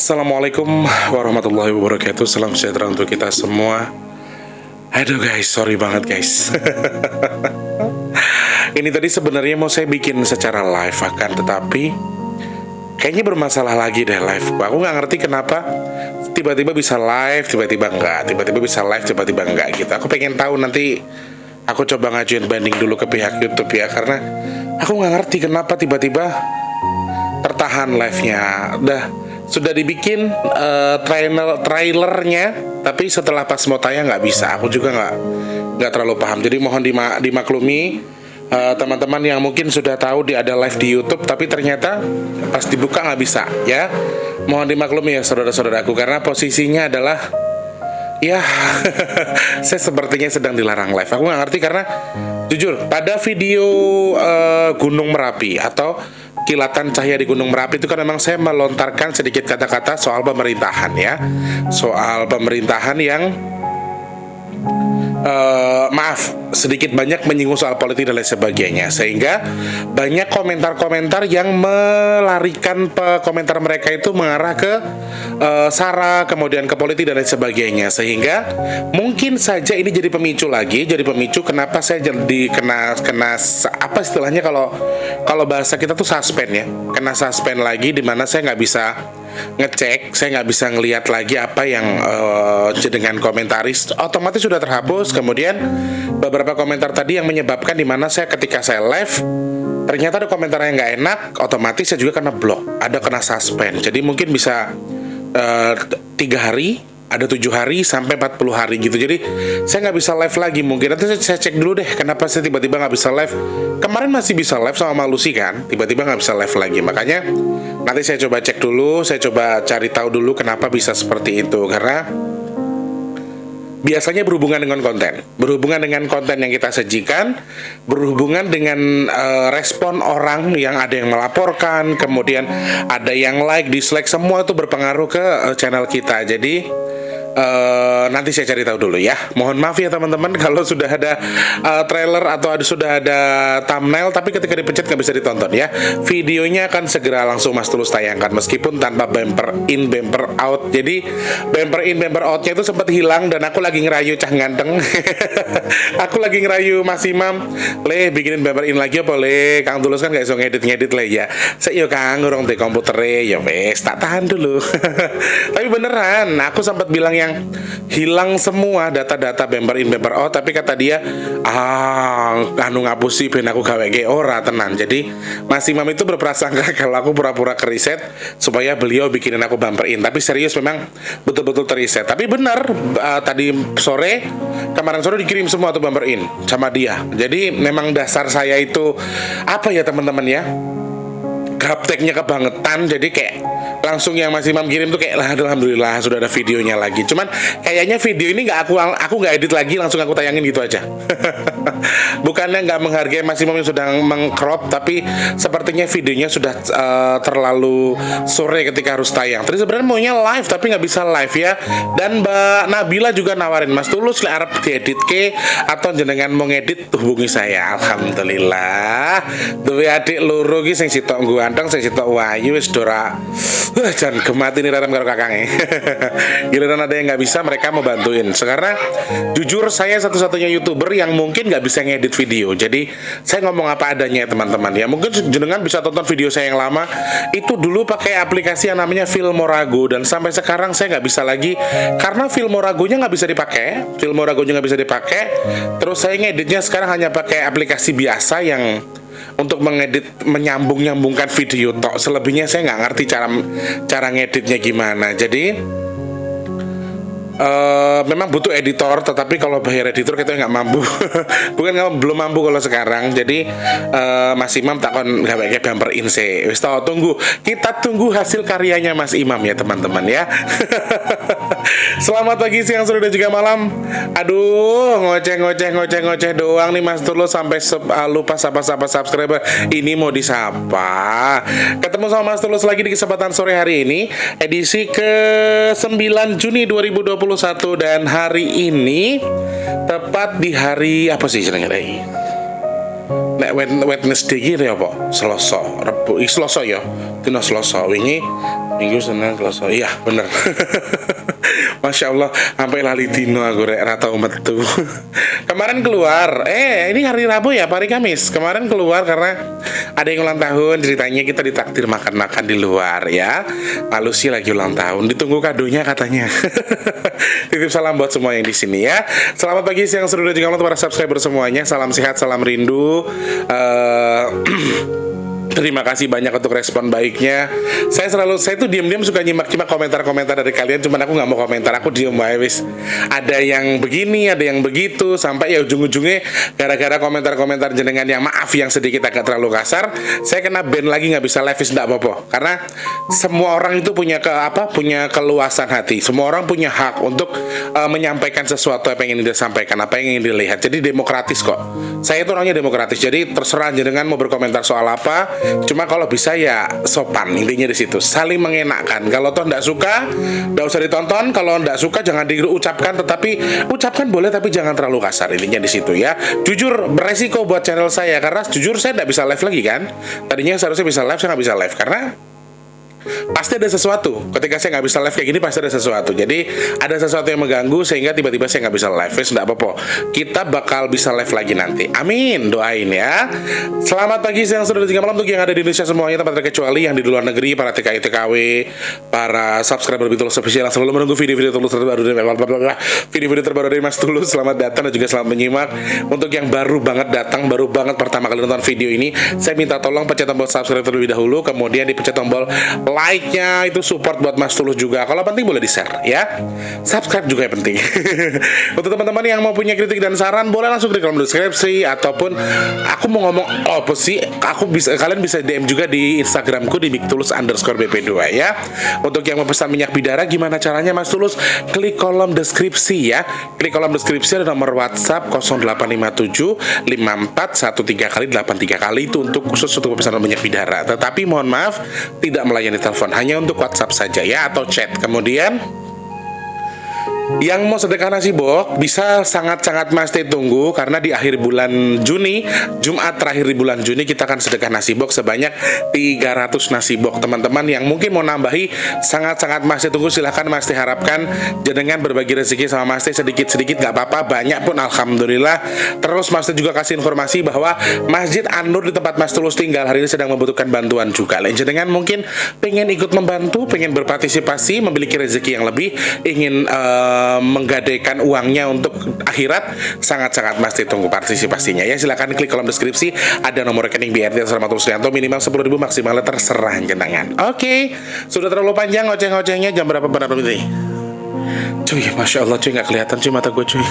Assalamualaikum warahmatullahi wabarakatuh. Salam sejahtera untuk kita semua. Aduh guys, sorry banget guys. Ini tadi sebenarnya mau saya bikin secara live akan, tetapi kayaknya bermasalah lagi deh live. Aku nggak ngerti kenapa tiba-tiba bisa live, tiba-tiba enggak, tiba-tiba bisa live, tiba-tiba enggak gitu. Aku pengen tahu, nanti aku coba ngajuin banding dulu ke pihak YouTube ya, karena aku nggak ngerti kenapa tiba-tiba tertahan live-nya. Sudah dibikin trailernya, tapi setelah pas mau tayang nggak bisa. Aku juga nggak terlalu paham. Jadi mohon dimaklumi teman-teman yang mungkin sudah tahu ada live di YouTube, tapi ternyata pas dibuka nggak bisa ya. Mohon dimaklumi ya saudara-saudaraku, karena posisinya adalah ya saya sepertinya sedang dilarang live. Aku nggak ngerti karena jujur pada video Gunung Merapi atau kilatan cahaya di Gunung Merapi itu kan memang saya melontarkan sedikit kata-kata soal pemerintahan ya, soal pemerintahan yang sedikit banyak menyinggung soal politik dan lain sebagainya, sehingga banyak komentar-komentar yang melarikan komentar mereka itu mengarah ke sara, kemudian ke politik dan lain sebagainya, sehingga mungkin saja ini jadi pemicu kenapa saya jadi kena apa istilahnya, kalau bahasa kita tuh suspend ya, kena suspend lagi, di mana saya nggak bisa ngecek, saya nggak bisa ngelihat lagi apa yang dengan komentaris, otomatis sudah terhapus. Kemudian beberapa komentar tadi yang menyebabkan dimana saya ketika saya live ternyata ada komentar yang nggak enak, otomatis saya juga kena blok, ada kena suspend. Jadi mungkin bisa 3 hari, ada 7 hari sampai 40 hari gitu. Jadi saya nggak bisa live lagi. Mungkin nanti saya cek dulu deh kenapa saya tiba-tiba nggak bisa live. Kemarin masih bisa live sama Malusi kan, tiba-tiba nggak bisa live lagi. Makanya nanti saya coba cek dulu, saya coba cari tahu dulu kenapa bisa seperti itu. Karena biasanya berhubungan dengan konten yang kita sajikan, berhubungan dengan respon orang yang ada yang melaporkan, kemudian ada yang like, dislike, semua itu berpengaruh ke channel kita. Jadi nanti saya cari tahu dulu ya. Mohon maaf ya teman-teman kalau sudah ada trailer atau sudah ada thumbnail tapi ketika dipencet nggak bisa ditonton ya. Videonya akan segera langsung Mas Tulus tayangkan meskipun tanpa bumper in bumper out. Jadi bumper in bumper outnya itu sempat hilang dan aku lagi ngerayu cah ganteng. Aku lagi ngerayu Mas Imam, le bikinin bumper in lagi apa le? Kang Tulus kan nggak bisa ngedit le ya. Saya Kang ngurung di komputere ya wes tak tahan dulu. Tapi beneran aku sempat bilang yang hilang semua data-data bumper in bumper out, tapi kata dia anu ngapusi ben aku gawe ge ora tenan. Jadi Mas Imam itu berprasangka kalau aku pura-pura keriset supaya beliau bikinin aku bumper in, tapi serius memang betul-betul teriset. Tapi benar tadi kemarin sore dikirim semua tuh bumper in sama dia. Jadi memang dasar saya itu apa ya teman-teman ya, gapteknya kebangetan. Jadi kayak langsung yang Mas Imam kirim tuh kayak alhamdulillah sudah ada videonya lagi. Cuman kayaknya video ini aku nggak edit lagi, langsung aku tayangin gitu aja. Bukannya nggak menghargai Mas Imam yang sedang mengcrop, tapi sepertinya videonya sudah terlalu sore ketika harus tayang. Terus sebenarnya maunya live tapi nggak bisa live ya. Dan Mbak Nabila juga nawarin, Mas Tulus le arep diedit ke atau jenengan mau ngedit hubungi saya. Alhamdulillah duwe adik loro ki sing sitok ganteng, sing sitok wayu wis dora. Jangan gemati nih Ratam karo kakangnya. Giliran ada yang nggak bisa, mereka mau bantuin. Karena jujur saya satu-satunya YouTuber yang mungkin nggak bisa ngedit video. Jadi saya ngomong apa adanya teman-teman ya. Mungkin jenengan bisa tonton video saya yang lama. Itu dulu pakai aplikasi yang namanya Filmorago, dan sampai sekarang saya nggak bisa lagi karena Filmoragonya nggak bisa dipakai. Terus saya ngeditnya sekarang hanya pakai aplikasi biasa yang untuk menyambungkan video tok. Selebihnya saya nggak ngerti cara ngeditnya gimana. Jadi memang butuh editor, tetapi kalau bayar editor kita nggak mampu. belum mampu kalau sekarang. Jadi Mas Imam takon nggak pakai bumper in sih. Wis kita tunggu hasil karyanya Mas Imam ya teman-teman ya. Selamat pagi, siang, sore dan juga malam. Aduh, ngoceh doang nih Mas Tulus sampai lupa sapa-sapa subscriber. Ini mau disapa. Ketemu sama Mas Tulus lagi di kesempatan sore hari ini, edisi ke-9 Juni 2021, dan hari ini tepat di hari apa sih jenenge? Nek Wednesday iki ya apa? Selasa, Rebo, Selasa ya. Dina Selasa wingi Minggu Senin Selasa. Iya bener. Masya Allah, sampai lali dino aku rek rata metu. Kemarin keluar, ini hari Rabu ya, hari Kamis. Kemarin keluar karena ada yang ulang tahun, ceritanya kita ditraktir makan-makan di luar ya. Lalu sih lagi ulang tahun, ditunggu kadonya katanya. Titip salam buat semua yang di sini ya. Selamat pagi, siang, sore, dan juga malam para subscriber semuanya. Salam sehat, salam rindu. Terima kasih banyak untuk respon baiknya. Saya tuh diam-diam suka nyimak-nyimak komentar-komentar dari kalian. Cuman aku nggak mau komentar, aku diem aja wis. Ada yang begini, ada yang begitu. Sampai ya ujung-ujungnya gara-gara komentar-komentar jenengan yang maaf yang sedikit agak terlalu kasar, saya kena ban lagi, nggak bisa live, nggak apa-apa. Karena semua orang itu punya punya keluasan hati. Semua orang punya hak untuk menyampaikan sesuatu apa yang ingin disampaikan, apa yang ingin dilihat. Jadi demokratis kok. Saya itu orangnya demokratis. Jadi terserah jenengan mau berkomentar soal apa. Cuma kalau bisa ya sopan, intinya di situ, saling mengenakkan. Kalau toh nggak suka, nggak usah ditonton. Kalau nggak suka jangan diucapkan, tetapi ucapkan boleh tapi jangan terlalu kasar. Intinya di situ ya. Jujur beresiko buat channel saya karena jujur saya nggak bisa live lagi kan. Tadinya seharusnya bisa live, saya nggak bisa live karena pasti ada sesuatu. Ketika saya nggak bisa live kayak gini pasti ada sesuatu. Jadi ada sesuatu yang mengganggu sehingga tiba-tiba saya nggak bisa live. Nggak apa-apa. Kita bakal bisa live lagi nanti. Amin. Doain ya. Selamat pagi, siang, sore, dan juga malam untuk yang ada di Indonesia semuanya tanpa terkecuali, yang di luar negeri, para TKI TKW, para subscriber Bitulus Official yang selalu menunggu video-video terbaru dari Mas Tulus. Selamat datang dan juga selamat menyimak. Untuk yang baru banget datang, baru banget pertama kali nonton video ini, saya minta tolong pencet tombol subscribe terlebih dahulu, kemudian dipencet tombol like-nya, itu support buat Mas Tulus juga. Kalau penting boleh di-share ya. Subscribe juga yang penting. Untuk teman-teman yang mau punya kritik dan saran, boleh langsung di kolom deskripsi, ataupun aku mau ngomong apa sih, kalian bisa DM juga di Instagramku di @miktulus_bp2 ya. Untuk yang mau pesan minyak bidara, gimana caranya Mas Tulus? Klik kolom deskripsi ya. Klik kolom deskripsi, ada nomor WhatsApp 0857 5413 kali 83 kali, itu untuk khusus untuk pesanan minyak bidara. Tetapi mohon maaf tidak melayani telepon, hanya untuk WhatsApp saja ya, atau chat. Kemudian yang mau sedekah nasi bok bisa sangat-sangat Mas tunggu, karena di akhir bulan Juni, Jumat terakhir di bulan Juni, kita akan sedekah nasi bok sebanyak 300 nasi bok. Teman-teman yang mungkin mau nambahi, sangat-sangat Mas tunggu, silahkan Mas harapkan jenengan berbagi rezeki sama Mas sedikit-sedikit gak apa-apa, banyak pun alhamdulillah. Terus Mas juga kasih informasi bahwa Masjid An-Nur di tempat Mas Tulus tinggal hari ini sedang membutuhkan bantuan juga. Jenengan mungkin pengen ikut membantu, pengen berpartisipasi, memiliki rezeki yang lebih, ingin menggadaikan uangnya untuk akhirat, sangat-sangat Mas tunggu partisipasinya ya. Silakan klik kolom deskripsi, ada nomor rekening BRT Selamat Ruslianto, minimal 10.000, maksimalnya terserah jenengan. Oke, sudah terlalu panjang ngoceh-ngocehnya. Jam berapa benar ini? Cuy, Masya Allah cuy, nggak kelihatan cuy mata gue cuy.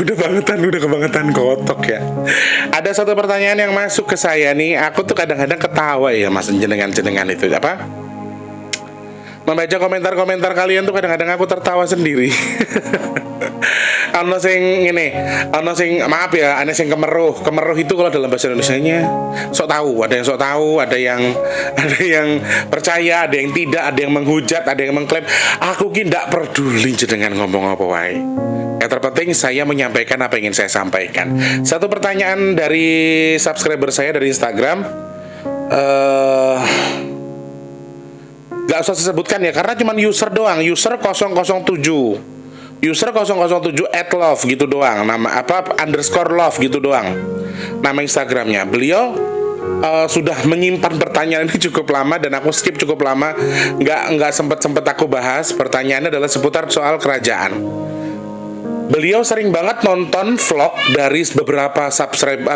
udah kebangetan kotok ya. Ada satu pertanyaan yang masuk ke saya nih. Aku tuh kadang-kadang ketawa ya Mas, jenengan itu apa? Membaca komentar-komentar kalian tuh kadang-kadang aku tertawa sendiri. Ono sing ngene, ono sing maaf ya, ana sing kemeruh. Kemeruh itu kalau dalam bahasa Indonesianya sok tahu, ada yang sok tahu, ada yang percaya, ada yang tidak, ada yang menghujat, ada yang mengklaim. Aku ki ndak peduli jenengan ngomong apa wae. Yang terpenting saya menyampaikan apa yang ingin saya sampaikan. Satu pertanyaan dari subscriber saya dari Instagram, gak usah disebutkan ya, karena cuma user doang, user 007 @love gitu doang, nama _love gitu doang nama Instagramnya. Beliau sudah menyimpan pertanyaan ini cukup lama dan aku skip cukup lama, nggak sempet aku bahas. Pertanyaannya adalah seputar soal kerajaan. Beliau sering banget nonton vlog dari beberapa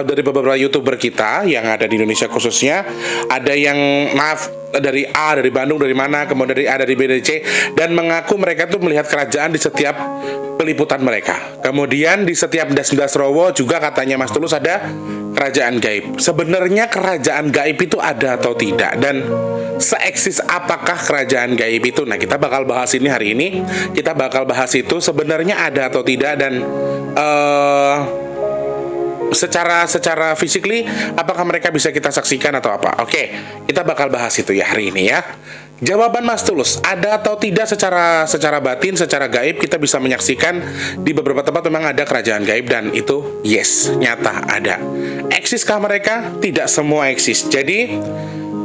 dari beberapa YouTuber kita yang ada di Indonesia khususnya. Ada yang dari A, dari Bandung, dari mana, kemudian dari A, dari B, dari C, dan mengaku mereka tuh melihat kerajaan di setiap peliputan mereka. Kemudian di setiap das-das rowo juga katanya Mas Tulus ada kerajaan gaib. Sebenarnya kerajaan gaib itu ada atau tidak, dan seeksis apakah kerajaan gaib itu? Nah, kita bakal bahas ini hari ini. Kita bakal bahas itu sebenarnya ada atau tidak, dan secara physically apakah mereka bisa kita saksikan atau apa. Oke, kita bakal bahas itu ya hari ini ya. Jawaban Mas Tulus, ada atau tidak secara batin, secara gaib kita bisa menyaksikan di beberapa tempat memang ada kerajaan gaib, dan itu yes, nyata ada. Eksiskah mereka? Tidak semua eksis. Jadi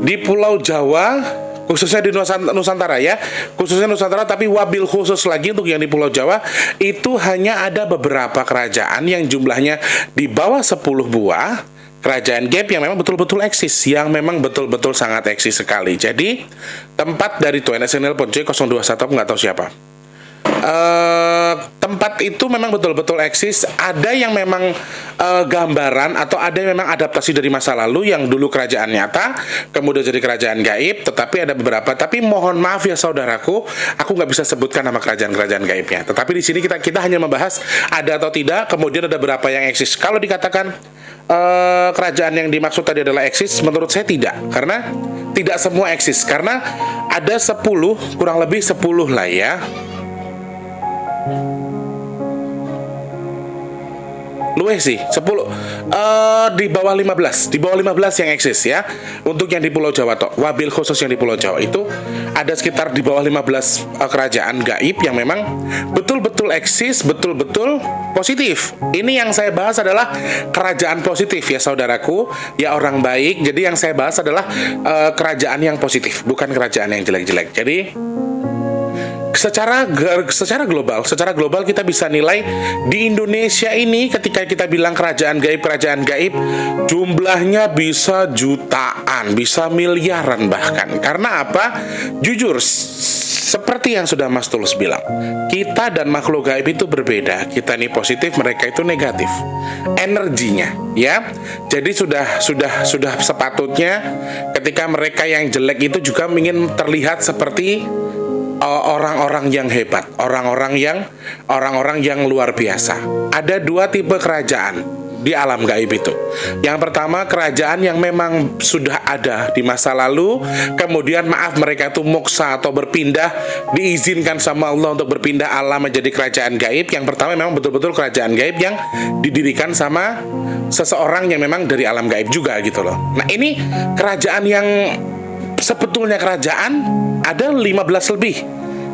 di Pulau Jawa, khususnya di Nusantara ya, khususnya Nusantara, tapi wabil khusus lagi untuk yang di Pulau Jawa, itu hanya ada beberapa kerajaan yang jumlahnya di bawah 10 buah, kerajaan gaib yang memang betul-betul eksis, yang memang betul-betul sangat eksis sekali. Jadi tempat dari Tuan SNL Poncoy 021, aku nggak tahu siapa. Tempat itu memang betul-betul eksis. Ada yang memang gambaran atau ada yang memang adaptasi dari masa lalu yang dulu kerajaan nyata kemudian jadi kerajaan gaib, tetapi ada beberapa. Tapi mohon maaf ya saudaraku, aku nggak bisa sebutkan nama kerajaan-kerajaan gaibnya. Tetapi di sini kita hanya membahas ada atau tidak, kemudian ada berapa yang eksis. Kalau dikatakan kerajaan yang dimaksud tadi adalah eksis, menurut saya tidak, karena tidak semua eksis, karena ada 10, kurang lebih 10 lah ya. Luweh sih 10, di bawah 15 yang eksis ya. Untuk yang di Pulau Jawa toh, wabil khusus yang di Pulau Jawa itu ada sekitar di bawah 15 kerajaan gaib yang memang betul-betul eksis, betul-betul positif. Ini yang saya bahas adalah kerajaan positif ya saudaraku, ya orang baik. Jadi yang saya bahas adalah kerajaan yang positif, bukan kerajaan yang jelek-jelek. Jadi secara global kita bisa nilai di Indonesia ini, ketika kita bilang kerajaan gaib jumlahnya bisa jutaan, bisa miliaran bahkan. Karena apa? Jujur, seperti yang sudah Mas Tulus bilang, kita dan makhluk gaib itu berbeda. Kita ini positif, mereka itu negatif energinya ya. Jadi sudah sepatutnya ketika mereka yang jelek itu juga ingin terlihat seperti orang-orang yang hebat, orang-orang yang luar biasa. Ada 2 tipe kerajaan di alam gaib itu. Yang pertama, kerajaan yang memang sudah ada di masa lalu, kemudian maaf mereka itu moksa atau berpindah, diizinkan sama Allah untuk berpindah alam menjadi kerajaan gaib. Yang pertama memang betul-betul kerajaan gaib yang didirikan sama seseorang yang memang dari alam gaib juga gitu loh. Nah, ini kerajaan yang sebetulnya kerajaan ada 15 lebih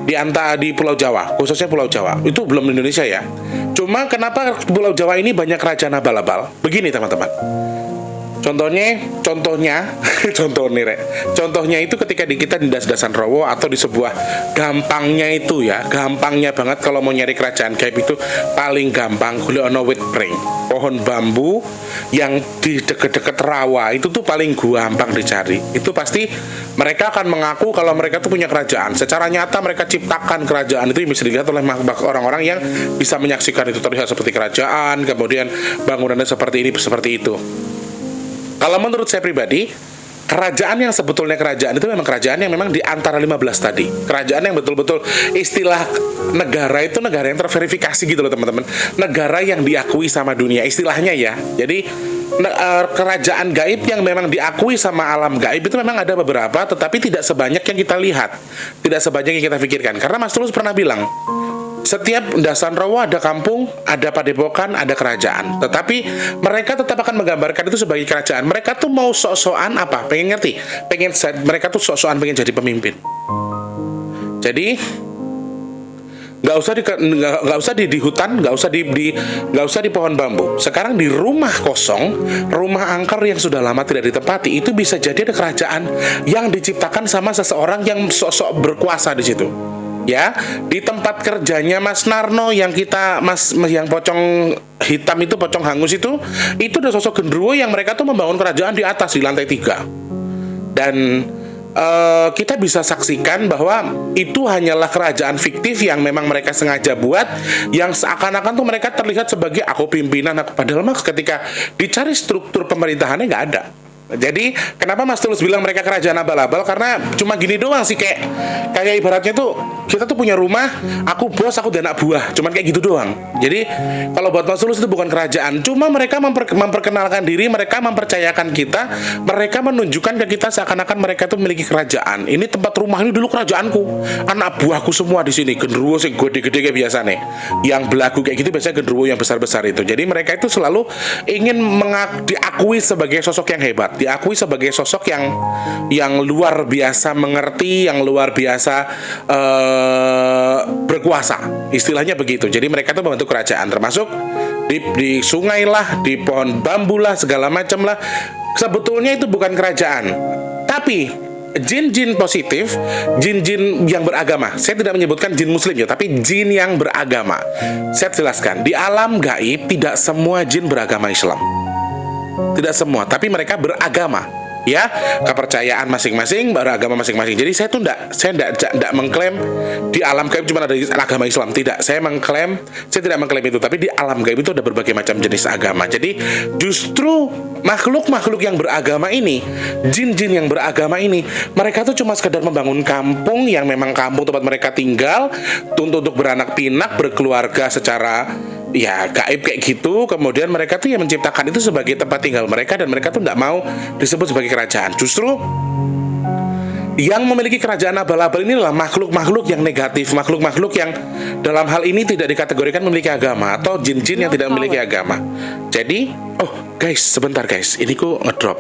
di antara di Pulau Jawa, khususnya Pulau Jawa. Itu belum Indonesia ya. Cuma kenapa Pulau Jawa ini banyak kerajaan abal-abal? Begini teman-teman. Contohnya itu ketika kita di Das-Dasan Rowo atau di sebuah gampangnya banget kalau mau nyari kerajaan gaib itu paling gampang golek ono wit pring, pohon bambu yang di deket-deket rawa itu tuh paling gampang dicari. Itu pasti mereka akan mengaku kalau mereka tuh punya kerajaan. Secara nyata mereka ciptakan kerajaan itu yang bisa dilihat oleh orang-orang yang bisa menyaksikan itu terlihat seperti kerajaan, kemudian bangunannya seperti ini, seperti itu. Kalau menurut saya pribadi, kerajaan yang sebetulnya kerajaan itu memang kerajaan yang memang di antara 15 tadi. Kerajaan yang betul-betul istilah negara itu negara yang terverifikasi gitu loh teman-teman. Negara yang diakui sama dunia istilahnya ya. Jadi kerajaan gaib yang memang diakui sama alam gaib itu memang ada beberapa, tetapi tidak sebanyak yang kita lihat, tidak sebanyak yang kita pikirkan. Karena Mas Tulus pernah bilang, setiap Dasan Rowo ada kampung, ada padepokan, ada kerajaan. Tetapi mereka tetap akan menggambarkan itu sebagai kerajaan. Mereka tuh mau sok-sokan apa? Pengen ngerti? Mereka tuh sok-sokan pengen jadi pemimpin. Jadi nggak usah di hutan, nggak usah di pohon bambu. Sekarang di rumah kosong, rumah angker yang sudah lama tidak ditempati, itu bisa jadi ada kerajaan yang diciptakan sama seseorang yang sok-sok berkuasa di situ. Ya, di tempat kerjanya Mas Narno yang yang pocong hitam itu, pocong hangus itu ada sosok genderuwo yang mereka tuh membangun kerajaan di atas di lantai 3. Dan kita bisa saksikan bahwa itu hanyalah kerajaan fiktif yang memang mereka sengaja buat, yang seakan-akan tuh mereka terlihat sebagai aku pimpinan, padahal mah ketika dicari struktur pemerintahannya nggak ada. Jadi kenapa Mas Tulus bilang mereka kerajaan abal-abal? Karena cuma gini doang sih, kayak ibaratnya tuh kita tuh punya rumah, aku bos, aku dan anak buah, cuman kayak gitu doang. Jadi kalau buat Mas Tulus itu bukan kerajaan, cuma mereka memperkenalkan diri, mereka mempercayakan kita, mereka menunjukkan ke kita seakan-akan mereka tuh memiliki kerajaan. Ini tempat rumah ini dulu kerajaanku, anak buahku semua di sini, genderuwo sing gede-gede kayak biasa nih, yang belagu kayak gitu biasanya genderuwo yang besar-besar itu. Jadi mereka itu selalu ingin diakui sebagai sosok yang hebat, diakui sebagai sosok yang luar biasa mengerti, yang luar biasa berkuasa, istilahnya begitu. Jadi mereka itu membentuk kerajaan, termasuk di sungai lah, di pohon bambu lah, segala macam lah. Sebetulnya itu bukan kerajaan, tapi Tetapi jin-jin positif, jin-jin yang beragama, saya tidak menyebutkan jin muslim ya, tapi jin yang beragama. Saya jelaskan, di alam gaib tidak semua jin beragama Islam. Tidak semua, tapi mereka beragama. Ya, kepercayaan masing-masing, beragama masing-masing. Jadi saya tidak mengklaim di alam gaib cuma ada agama Islam. Tidak, saya tidak mengklaim itu. Tapi di alam gaib itu ada berbagai macam jenis agama. Jadi justru makhluk-makhluk yang beragama ini, jin-jin yang beragama ini, mereka tuh cuma sekedar membangun kampung yang memang kampung tempat mereka tinggal, untuk beranak pinak, berkeluarga secara ya gaib kayak gitu. Kemudian mereka tuh yang menciptakan itu sebagai tempat tinggal mereka, dan mereka tuh tidak mau disebut sebagai kerajaan. Justru yang memiliki kerajaan abal-abal ini adalah makhluk-makhluk yang negatif, makhluk-makhluk yang dalam hal ini tidak dikategorikan memiliki agama, atau jin-jin yang tidak memiliki agama. Jadi, guys, sebentar guys, ini ku ngedrop,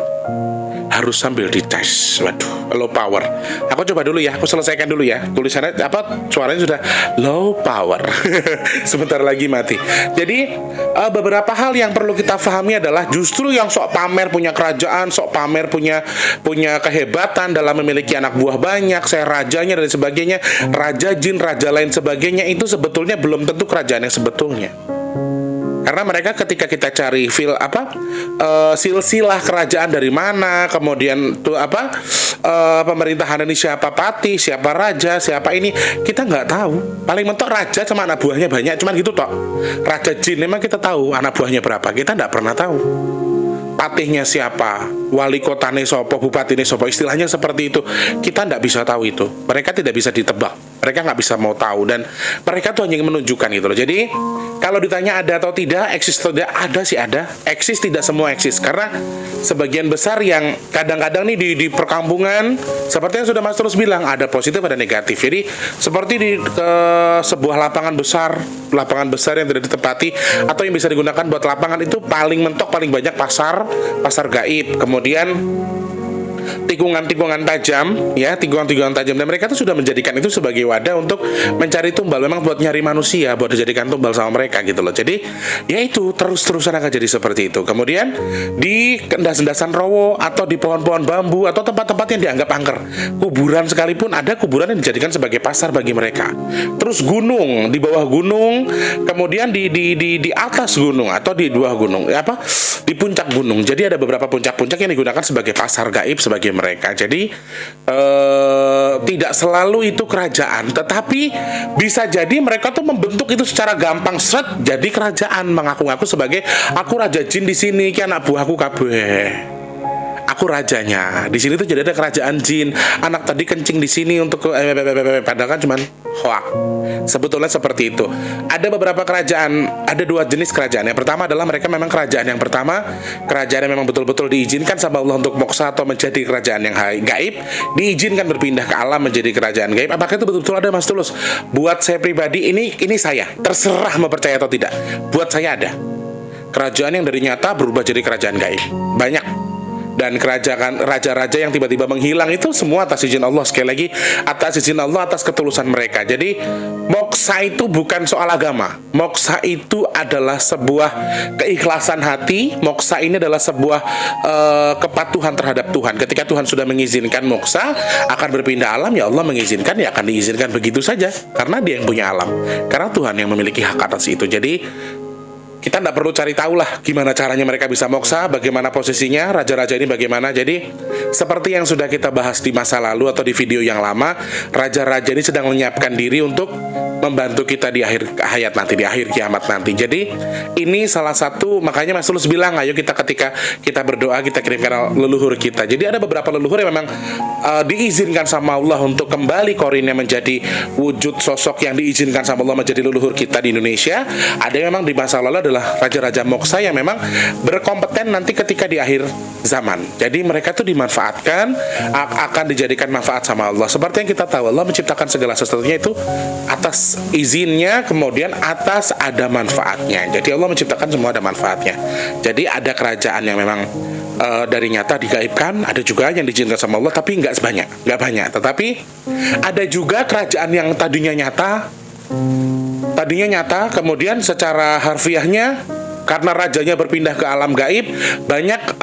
harus sambil dites. Waduh, low power. Aku coba dulu ya, aku selesaikan dulu ya. Tulisannya suaranya sudah low power. Sebentar lagi mati. Jadi beberapa hal yang perlu kita pahami adalah justru yang sok pamer punya kerajaan, sok pamer punya kehebatan dalam memiliki anak buah banyak, saya rajanya dan sebagainya, raja jin, raja lain sebagainya, itu sebetulnya belum tentu kerajaan yang sebetulnya. Karena mereka ketika kita cari silsilah kerajaan dari mana, kemudian tuh pemerintahan ini siapa patih, siapa raja, siapa ini, kita nggak tahu. Paling mentok raja sama anak buahnya banyak, cuman gitu tok. Raja jin memang kita tahu anak buahnya berapa, kita nggak pernah tahu patihnya siapa, wali kotane sopo, bupatine sopo, istilahnya seperti itu. Kita nggak bisa tahu itu. Mereka tidak bisa ditebak. Mereka nggak bisa mau tahu, dan mereka tuh hanya menunjukkan gitu loh. Jadi kalau ditanya ada atau tidak, eksis atau tidak, ada sih ada. Eksis, tidak semua eksis. Karena sebagian besar yang kadang-kadang nih di perkampungan, seperti yang sudah Mas Tulus bilang, ada positif ada negatif. Jadi seperti di sebuah lapangan besar yang tidak ditempati atau yang bisa digunakan buat lapangan, itu paling mentok paling banyak pasar gaib. Kemudian tikungan-tikungan tajam, ya, tikungan-tikungan tajam, dan mereka tuh sudah menjadikan itu sebagai wadah untuk mencari tumbal, memang buat nyari manusia, buat dijadikan tumbal sama mereka gitu loh. Jadi ya itu terus-terusan akan jadi seperti itu. Kemudian di endas-endasan rowo atau di pohon-pohon bambu atau tempat-tempat yang dianggap angker, kuburan sekalipun, ada kuburan yang dijadikan sebagai pasar bagi mereka. Terus gunung, di bawah gunung, kemudian di atas gunung atau di dua gunung, di puncak gunung. Jadi ada beberapa puncak-puncak yang digunakan sebagai pasar gaib sebagai mereka. Jadi tidak selalu itu kerajaan, tetapi bisa jadi mereka tuh membentuk itu secara gampang, jadi kerajaan, mengaku-ngaku sebagai aku raja jin di sini, ki anak buahku kabeh, aku rajanya. Di sini tuh jadi ada kerajaan jin. Anak tadi kencing di sini untuk padahal kan cuman hoak. Sebetulnya seperti itu. Ada beberapa kerajaan, ada dua jenis kerajaan. Yang pertama adalah mereka memang kerajaan yang pertama, kerajaan yang memang betul-betul diizinkan sama Allah untuk moksa atau menjadi kerajaan yang gaib, diizinkan berpindah ke alam menjadi kerajaan gaib. Apakah itu betul-betul ada, Mas Tulus? Buat saya pribadi, ini saya, terserah mau percaya atau tidak. Buat saya ada. Kerajaan yang dari nyata berubah jadi kerajaan gaib. Banyak. Dan kerajaan raja-raja yang tiba-tiba menghilang itu semua atas izin Allah. Sekali lagi, atas izin Allah, atas ketulusan mereka. Jadi moksa itu bukan soal agama. Moksa itu adalah sebuah keikhlasan hati. Moksa ini adalah sebuah kepatuhan terhadap Tuhan. Ketika Tuhan sudah mengizinkan moksa akan berpindah alam, ya Allah mengizinkan, ya akan diizinkan begitu saja. Karena Dia yang punya alam. Karena Tuhan yang memiliki hak atas itu. Jadi kita tidak perlu cari tahu lah gimana caranya mereka bisa moksa, bagaimana posisinya, raja-raja ini bagaimana. Jadi seperti yang sudah kita bahas di masa lalu atau di video yang lama, raja-raja ini sedang menyiapkan diri untuk membantu kita di akhir hayat nanti, di akhir kiamat nanti. Jadi ini salah satu, makanya Mas Tulus bilang, ayo ketika kita berdoa, kita kirimkan leluhur kita. Jadi ada beberapa leluhur yang memang diizinkan sama Allah untuk kembali korinnya menjadi wujud sosok yang diizinkan sama Allah menjadi leluhur kita di Indonesia. Ada yang memang di masa lalu adalah raja-raja moksa yang memang berkompeten nanti ketika di akhir zaman. Jadi mereka tuh dimanfaatkan, akan dijadikan manfaat sama Allah. Seperti yang kita tahu, Allah menciptakan segala sesuatunya itu atas izinnya, kemudian atas ada manfaatnya. Jadi Allah menciptakan semua ada manfaatnya. Jadi ada kerajaan yang memang dari nyata digaibkan, ada juga yang diizinkan sama Allah tapi nggak banyak. Tetapi ada juga kerajaan yang tadinya nyata, kemudian secara harfiahnya karena rajanya berpindah ke alam gaib, banyak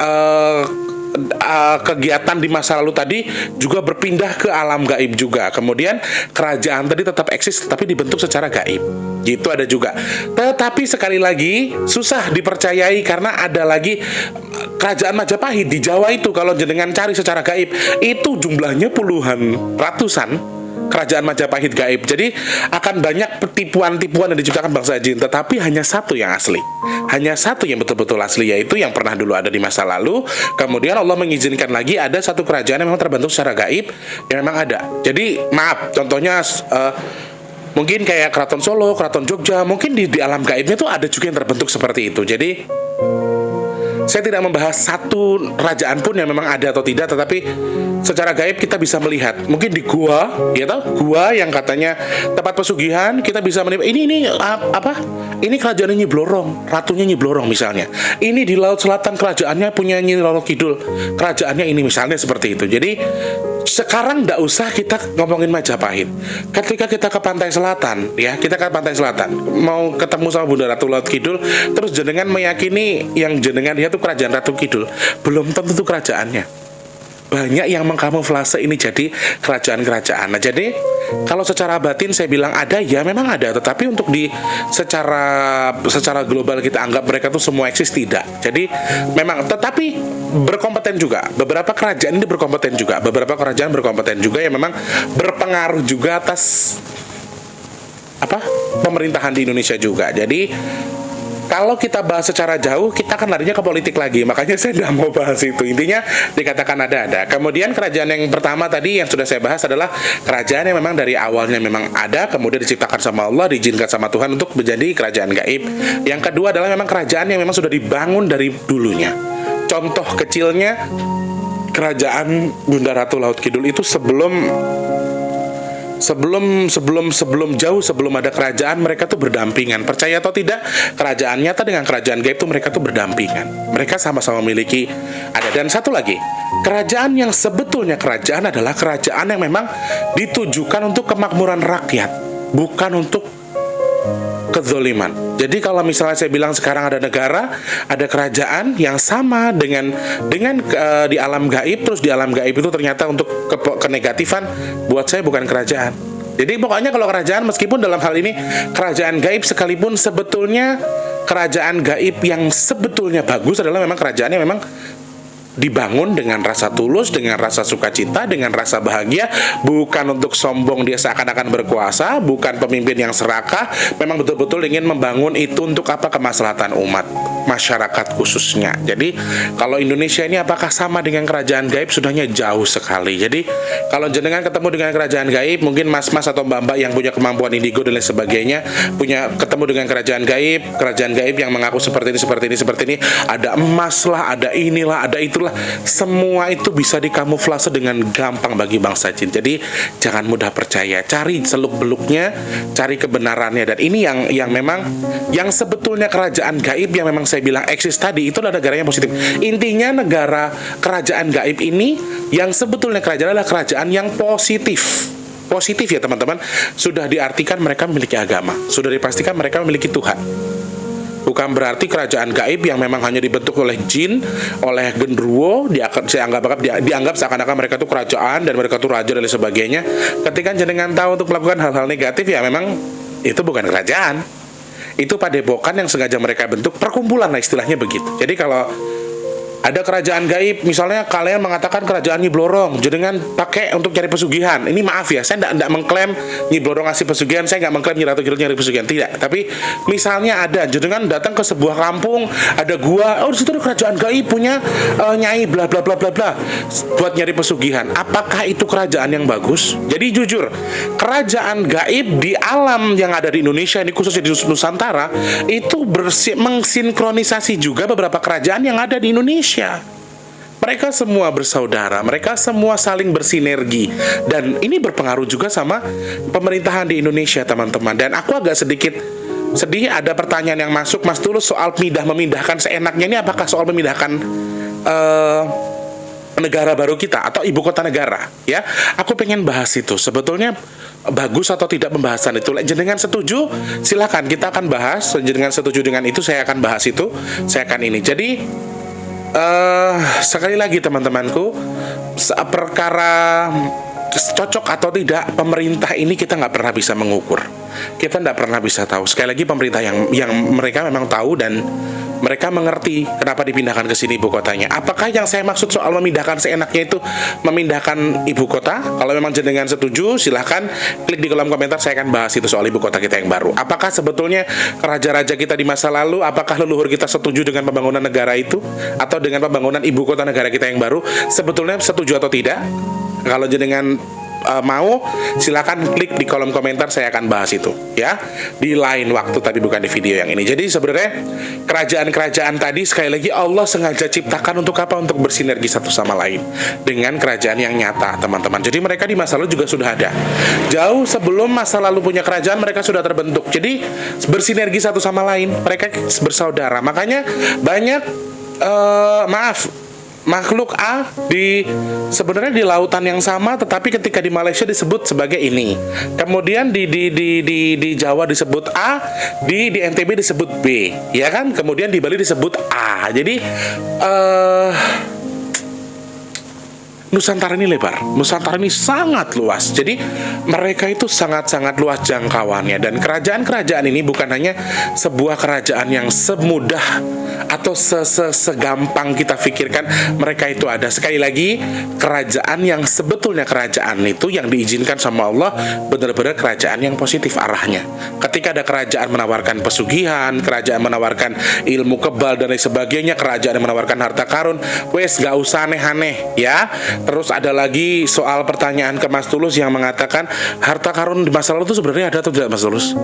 kegiatan di masa lalu tadi juga berpindah ke alam gaib juga. Kemudian kerajaan tadi tetap eksis tapi dibentuk secara gaib. Gitu ada juga. Tetapi sekali lagi susah dipercayai karena ada lagi kerajaan Majapahit di Jawa itu, kalau jenengan cari secara gaib itu jumlahnya puluhan, ratusan kerajaan Majapahit gaib. Jadi akan banyak tipuan-tipuan yang diciptakan bangsa jin, tetapi hanya satu yang asli, hanya satu yang betul-betul asli, yaitu yang pernah dulu ada di masa lalu. Kemudian Allah mengizinkan lagi ada satu kerajaan yang memang terbentuk secara gaib, yang memang ada. Jadi maaf, contohnya mungkin kayak Keraton Solo, Keraton Jogja, mungkin di alam gaibnya tuh ada juga yang terbentuk seperti itu. Jadi saya tidak membahas satu kerajaan pun yang memang ada atau tidak, tetapi secara gaib kita bisa melihat. Mungkin di gua, ya tahu, gua yang katanya tempat pesugihan, kita bisa melihat ini apa? Ini kerajaan Nyi Blorong, ratunya Nyi Blorong misalnya. Ini di Laut Selatan kerajaannya punya Nyi Roro Kidul, kerajaannya ini misalnya seperti itu. Jadi sekarang nggak usah kita ngomongin Majapahit. Ketika kita ke pantai selatan, ya kita ke pantai selatan, mau ketemu sama Bunda Ratu Laut Kidul, terus jenengan meyakini yang jenengan lihat itu kerajaan Ratu Kidul, belum tentu itu kerajaannya. Banyak yang mengkamuflase ini jadi kerajaan-kerajaan. Nah, jadi kalau secara batin saya bilang ada, ya memang ada, tetapi untuk di secara global kita anggap mereka tuh semua eksis, tidak. Jadi memang, tetapi berkompeten juga. Beberapa kerajaan ini berkompeten juga. Beberapa kerajaan berkompeten juga yang memang berpengaruh juga atas pemerintahan di Indonesia juga. Jadi kalau kita bahas secara jauh, kita akan larinya ke politik lagi. Makanya saya tidak mau bahas itu. Intinya dikatakan ada. Kemudian kerajaan yang pertama tadi yang sudah saya bahas adalah kerajaan yang memang dari awalnya memang ada, kemudian diciptakan sama Allah, diizinkan sama Tuhan untuk menjadi kerajaan gaib. Yang kedua adalah memang kerajaan yang memang sudah dibangun dari dulunya. Contoh kecilnya kerajaan Bunda Ratu Laut Kidul itu jauh sebelum ada kerajaan, mereka tuh berdampingan. Percaya atau tidak, kerajaan nyata dengan kerajaan gaib tuh mereka tuh berdampingan. Mereka sama-sama memiliki ada. Dan satu lagi, kerajaan yang sebetulnya kerajaan adalah kerajaan yang memang ditujukan untuk kemakmuran rakyat, bukan untuk kezoliman. Jadi kalau misalnya saya bilang sekarang ada negara, ada kerajaan yang sama dengan di alam gaib, terus di alam gaib itu ternyata untuk kenegatifan, buat saya bukan kerajaan. Jadi pokoknya kalau kerajaan, meskipun dalam hal ini kerajaan gaib sekalipun, sebetulnya kerajaan gaib yang sebetulnya bagus adalah memang kerajaan yang memang dibangun dengan rasa tulus, dengan rasa sukacita, dengan rasa bahagia, bukan untuk sombong dia seakan-akan berkuasa, bukan pemimpin yang serakah, memang betul-betul ingin membangun itu untuk apa? Kemaslahatan umat, masyarakat khususnya. Jadi kalau Indonesia ini apakah sama dengan kerajaan gaib? Sudahnya jauh sekali. Jadi kalau jenengan ketemu dengan kerajaan gaib, mungkin mas-mas atau mbak-mbak yang punya kemampuan indigo dan lain sebagainya, ketemu dengan kerajaan gaib yang mengaku seperti ini, ada emas lah, ada inilah, ada itulah, semua itu bisa dikamuflase dengan gampang bagi bangsa jin. Jadi jangan mudah percaya, cari seluk-beluknya, cari kebenarannya. Dan ini yang memang yang sebetulnya kerajaan gaib yang memang saya bilang eksis tadi, itu adalah negara yang positif. Intinya negara kerajaan gaib ini yang sebetulnya kerajaan adalah kerajaan yang positif ya teman-teman. Sudah diartikan mereka memiliki agama, sudah dipastikan mereka memiliki Tuhan. Bukan berarti kerajaan gaib yang memang hanya dibentuk oleh jin, oleh genderuwo, dianggap seakan-akan mereka itu kerajaan dan mereka itu raja dan lain sebagainya. Ketika jenengan tahu untuk melakukan hal-hal negatif, ya memang itu bukan kerajaan. Itu padepokan yang sengaja mereka bentuk, perkumpulan lah istilahnya begitu. Jadi kalau ada kerajaan gaib, misalnya kalian mengatakan kerajaan Nyi Blorong, jenengan pakai untuk cari pesugihan. Ini maaf ya, saya tidak mengklaim Nyi Blorong ngasih pesugihan, saya nggak mengklaim Nyi Ratu Kidul nyari pesugihan, tidak. Tapi misalnya ada, jenengan datang ke sebuah kampung, ada gua, di situ ada kerajaan gaib punya nyai bla bla bla bla bla, buat nyari pesugihan. Apakah itu kerajaan yang bagus? Jadi jujur, kerajaan gaib di alam yang ada di Indonesia ini, khususnya di Nusantara, itu mengsinkronisasi juga beberapa kerajaan yang ada di Indonesia. Mereka semua bersaudara, mereka semua saling bersinergi, dan ini berpengaruh juga sama pemerintahan di Indonesia, teman-teman. Dan aku agak sedikit sedih ada pertanyaan yang masuk, Mas Tulus, soal memindahkan seenaknya ini. Apakah soal memindahkan negara baru kita atau ibu kota negara? Ya, aku pengen bahas itu. Sebetulnya bagus atau tidak pembahasan itu. Jenengan setuju, silakan kita akan bahas. Jenengan setuju dengan itu, saya akan bahas itu. Saya akan ini. Jadi Sekali lagi teman-temanku, perkara cocok atau tidak pemerintah ini kita nggak pernah bisa mengukur, kita nggak pernah bisa tahu. Sekali lagi pemerintah yang mereka memang tahu dan mereka mengerti kenapa dipindahkan ke sini ibu kotanya. Apakah yang saya maksud soal memindahkan seenaknya itu memindahkan ibu kota? Kalau memang jenengan setuju, silahkan klik di kolom komentar, saya akan bahas itu soal ibu kota kita yang baru. Apakah sebetulnya raja-raja kita di masa lalu, apakah leluhur kita setuju dengan pembangunan negara itu atau dengan pembangunan ibu kota negara kita yang baru? Sebetulnya setuju atau tidak? Kalau jenengan mau, silakan klik di kolom komentar, saya akan bahas itu ya di lain waktu, tapi bukan di video yang ini. Jadi sebenarnya kerajaan-kerajaan tadi sekali lagi Allah sengaja ciptakan untuk apa? Untuk bersinergi satu sama lain dengan kerajaan yang nyata, teman-teman. Jadi mereka di masa lalu juga sudah ada. Jauh sebelum masa lalu punya kerajaan, mereka sudah terbentuk. Jadi bersinergi satu sama lain, mereka bersaudara. Makanya banyak makhluk A sebenarnya di lautan yang sama, tetapi ketika di Malaysia disebut sebagai ini. Kemudian di Jawa disebut A, di NTB disebut B, ya kan? Kemudian di Bali disebut A. Jadi Nusantara ini lebar, Nusantara ini sangat luas. Jadi mereka itu sangat-sangat luas jangkauannya. Dan kerajaan-kerajaan ini bukan hanya sebuah kerajaan yang semudah atau segampang kita pikirkan mereka itu ada. Sekali lagi, kerajaan yang sebetulnya kerajaan itu yang diizinkan sama Allah benar-benar kerajaan yang positif arahnya. Ketika ada kerajaan menawarkan pesugihan, kerajaan menawarkan ilmu kebal dan lain sebagainya, kerajaan yang menawarkan harta karun, wes gak usah aneh-aneh ya. Terus ada lagi soal pertanyaan ke Mas Tulus yang mengatakan harta karun di masa lalu itu sebenarnya ada atau tidak, Mas Tulus?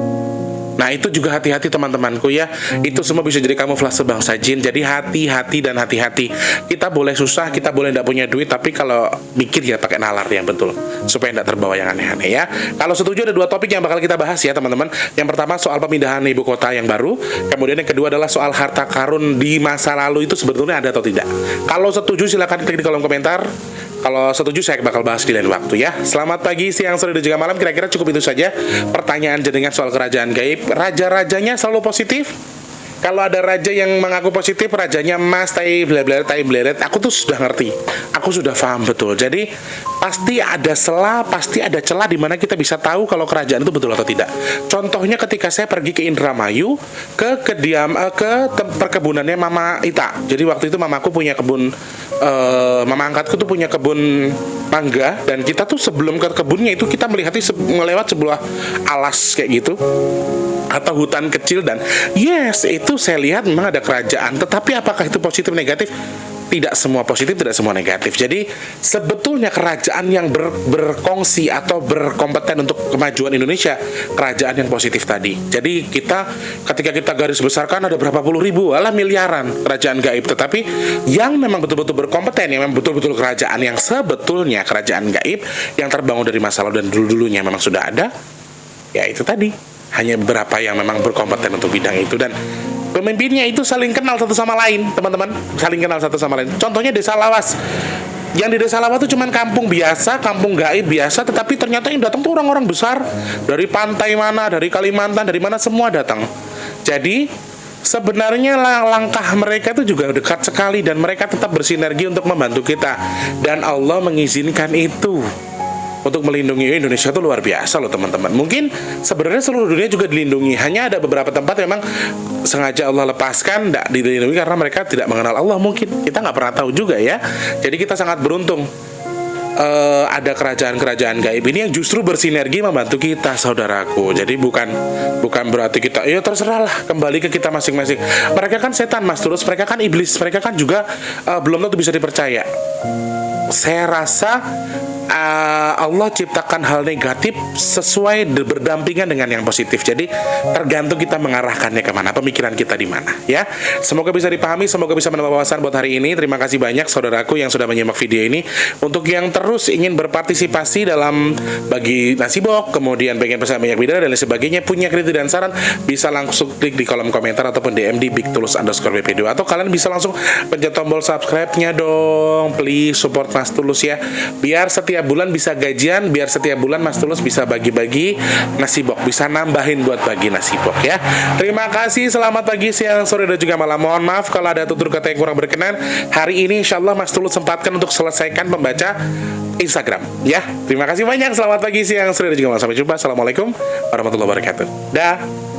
Nah itu juga hati-hati teman-temanku ya. Itu semua bisa jadi kamuflase bangsa jin. Jadi hati-hati dan hati-hati. Kita boleh susah, kita boleh tidak punya duit, tapi kalau mikir ya pakai nalar yang betul, supaya tidak terbawa yang aneh-aneh ya. Kalau setuju ada dua topik yang bakal kita bahas ya teman-teman. Yang pertama soal pemindahan ibu kota yang baru. Kemudian yang kedua adalah soal harta karun di masa lalu itu sebetulnya ada atau tidak. Kalau setuju silakan klik di kolom komentar. Kalau setuju saya bakal bahas di lain waktu ya. Selamat pagi, siang, sore, dan juga malam. Kira-kira cukup itu saja pertanyaan jenengan soal kerajaan gaib. Raja-rajanya selalu positif. Kalau ada raja yang mengaku positif, rajanya emas, tai bleret, aku tuh sudah ngerti, aku sudah paham betul. Jadi pasti ada celah di mana kita bisa tahu kalau kerajaan itu betul atau tidak. Contohnya ketika saya pergi ke Indramayu, ke perkebunannya Mama Ita. Jadi waktu itu mamaku punya kebun, mama angkatku tuh punya kebun mangga, dan kita tuh sebelum ke kebunnya itu kita melewat sebuah alas kayak gitu atau hutan kecil, dan yes, itu saya lihat memang ada kerajaan. Tetapi apakah itu positif negatif? Tidak semua positif, tidak semua negatif. Jadi sebetulnya kerajaan yang berkongsi atau berkompeten untuk kemajuan Indonesia, kerajaan yang positif tadi. Jadi ketika kita garis besarkan ada berapa puluh ribu, alah miliaran kerajaan gaib. Tetapi yang memang betul-betul berkompeten, yang memang betul-betul kerajaan yang sebetulnya kerajaan gaib yang terbangun dari masa lalu dan dulu-dulunya memang sudah ada, ya itu tadi. Hanya beberapa yang memang berkompeten untuk bidang itu, dan pemimpinnya itu saling kenal satu sama lain, teman-teman. Saling kenal satu sama lain. Contohnya Desa Lawas. Yang di Desa Lawas itu cuman kampung biasa, kampung gaib biasa, tetapi ternyata yang datang tuh orang-orang besar dari pantai mana, dari Kalimantan, dari mana, semua datang. Jadi sebenarnya langkah mereka itu juga dekat sekali, dan mereka tetap bersinergi untuk membantu kita, dan Allah mengizinkan itu untuk melindungi Indonesia. Itu luar biasa loh teman-teman. Mungkin sebenarnya seluruh dunia juga dilindungi, hanya ada beberapa tempat yang memang sengaja Allah lepaskan tidak dilindungi karena mereka tidak mengenal Allah. Mungkin kita nggak pernah tahu juga ya. Jadi kita sangat beruntung ada kerajaan-kerajaan gaib ini yang justru bersinergi membantu kita, saudaraku. Jadi bukan berarti kita ya terserahlah, kembali ke kita masing-masing. Mereka kan setan, Mas Tulus, mereka kan iblis, mereka kan juga belum tentu bisa dipercaya. Saya rasa Allah ciptakan hal negatif sesuai berdampingan dengan yang positif. Jadi tergantung kita mengarahkannya kemana, pemikiran kita di mana ya. Semoga bisa dipahami, semoga bisa menambah wawasan buat hari ini. Terima kasih banyak saudaraku yang sudah menyimak video ini. Untuk yang terus ingin berpartisipasi dalam bagi nasi box, kemudian pengen pesan banyak video dan lain sebagainya, punya kritik dan saran, bisa langsung klik di kolom komentar ataupun DM di bigtulus_bp2, atau kalian bisa langsung pencet tombol subscribe-nya dong. Please support Mas Tulus ya, biar setiap bulan bisa gaji gajian biar setiap bulan Mas Tulus bisa bagi-bagi nasi box, bisa nambahin buat bagi nasi box ya. Terima kasih, selamat pagi, siang, sore dan juga malam. Mohon maaf kalau ada tutur kata yang kurang berkenan. Hari ini insya Allah Mas Tulus sempatkan untuk selesaikan membaca Instagram ya. Terima kasih banyak, selamat pagi, siang, sore dan juga malam. Sampai jumpa. Assalamualaikum warahmatullahi wabarakatuh. Dah.